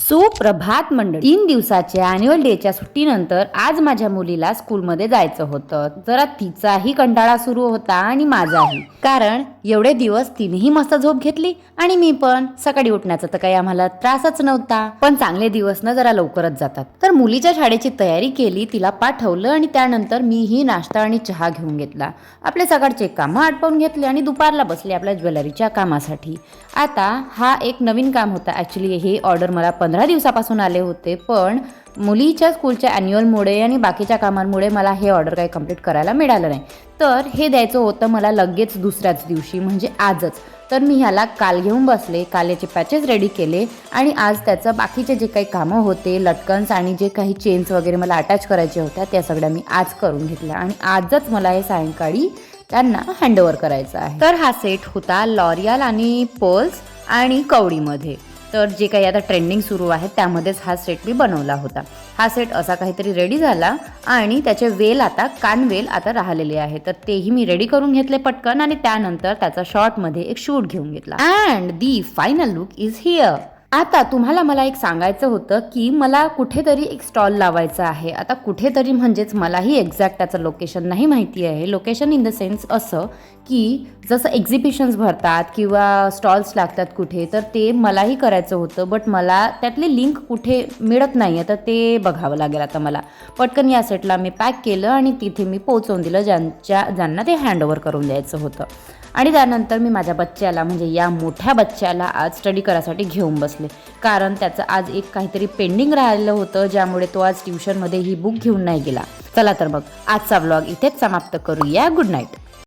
सुप्रभात मंडळी, 3 दिवसाच्या अॅन्युअल डेच्या सुट्टीनंतर आज माझ्या मुलीला स्कूलमध्ये जायचं होतं. जरा तिचाही कंटाळा सुरू होता आणि माझाही, कारण एवढे दिवस तिनेही मस्त झोप घेतली आणि मी पण. सकाळी उठण्याचा तर काही आम्हाला त्रासच नव्हता. पण चांगले दिवस ना जरा लवकरच जातात. तर मुलीच्या शाळेची तयारी केली, तिला पाठवलं आणि त्यानंतर मीही नाश्ता आणि चहा घेऊन घेतला. आपले सकाळचे कामं आटपून घेतले आणि दुपारला बसले आपल्या ज्वेलरीच्या कामासाठी. आता हा एक नवीन काम होता. ॲक्च्युली हे ऑर्डर मला 15 दिवसापासून आले होते, पण मुलीच्या स्कूलच्या ॲन्युअलमुळे आणि बाकीच्या कामांमुळे मला हे ऑर्डर काही कंप्लीट करायला मिळालं नाही. तर हे द्यायचं होतं मला लगेच दुसऱ्याच दिवशी, म्हणजे आजच. तर मी ह्याला काल घेऊन बसले, काल याचे पॅचेस रेडी केले आणि आज त्याचं बाकीचे जे काही कामं होते, लटकन्स आणि जे काही चेन्स वगैरे मला अटॅच करायच्या होत्या त्या सगळ्या मी आज करून घेतल्या आणि आजच मला हे सायंकाळी त्यांना हँडओव्हर करायचं आहे. तर हा सेट होता लॉरियल आणि पर्ल्स आणि कवडीमध्ये. तर जे काही आता ट्रेंडिंग सुरू आहे त्यामध्येच हा सेट मी बनवला होता. हा सेट असा काहीतरी रेडी झाला आणि त्याचे वेल आता कानवेल आता राहिलेले आहे, तर तेही मी रेडी करून घेतले पटकन आणि त्यानंतर त्याचा शॉर्टमध्ये एक शूट घेऊन घेतला. And the final look is here. आता तुम्हाला मला एक सांगायचं होतं की मला कुठेतरी एक स्टॉल लावायचा आहे. आता कुठेतरी म्हणजेच मलाही एक्झॅक्ट त्याचं लोकेशन नाही माहिती आहे. लोकेशन इन द सेन्स असं की जसं एक्झिबिशन्स भरतात किंवा स्टॉल्स लागतात कुठे, तर ते मलाही करायचं होतं, बट मला त्यातली लिंक कुठे मिळत नाही आहे, तर ते बघावं लागेल. आता मला पटकन या सेटला मी पॅक केलं आणि तिथे मी पोहोचवून दिलं ज्यांना ते हँडओव्हर करून द्यायचं होतं. आणि त्यानंतर मी माझ्या बच्च्याला, म्हणजे या मोठ्या बच्च्याला आज स्टडी करायसाठी घेऊन बसले, कारण त्याचं आज एक काहीतरी पेंडिंग राहिलं होतं, ज्यामुळे तो आज ट्युशनमध्ये ही बुक घेऊन नाही गेला. चला तर मग आजचा व्लॉग इथेच समाप्त करूया. Good night.